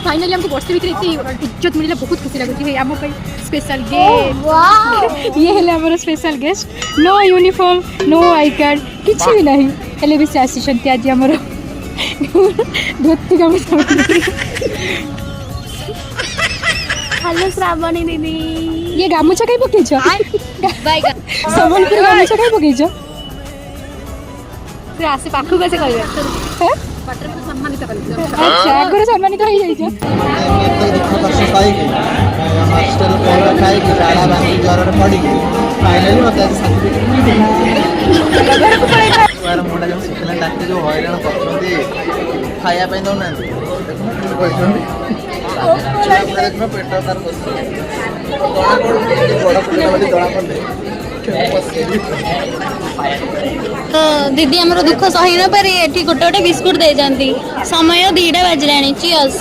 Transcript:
finally हमको वर्ष भीतर इतनी इज्जत मिलला बहुत खुशी लगुच आम स्पेशल गेस्ट ये हेले हमर special guest no uniform no I card किछि भी नहीं हेले भी से आसीछंती आज हमर धोती गामछा हेलो श्रावणी दीदी ये गामछा कहीं पकेछ संबलपुर गामछा कहीं पकेछ से आसे पाखु कैसे कहबे सम्मानित अच्छा आगरे सम्मानित हो जाइछ दुख कष्ट सही हॉस्टल खाଇବା खाଇକି ଝାଡ଼ା ବାନ୍ତି ଜ୍ୱରରେ ପଡ଼ିକି ଫାଇନାଲି ମୋତେ ଆଜି ସାର୍ଟିଫିକେଟ୍ ଛୁଆର ମୁଣ୍ଡା ଯେଉଁ ଶିଖିଲା ଡାକ୍ତର ଯେଉଁ ହଇରାଣ କରୁଛନ୍ତି ଖାଇବା ପାଇଁ ଦେଉନାହାନ୍ତି କହିଛନ୍ତି ଦେଖୁନ ପେଟ ତାର ବସି ଜଣାପଡ଼ୁନି ବଡ଼ ପିଲା ବୋଲି ଜଣାପଡ଼ୁନି तो दीदी हमरो दुख सही न पारे एठी गोटे गोटे बिस्कुट दे जांती समय 2टा बाजलानी चियर्स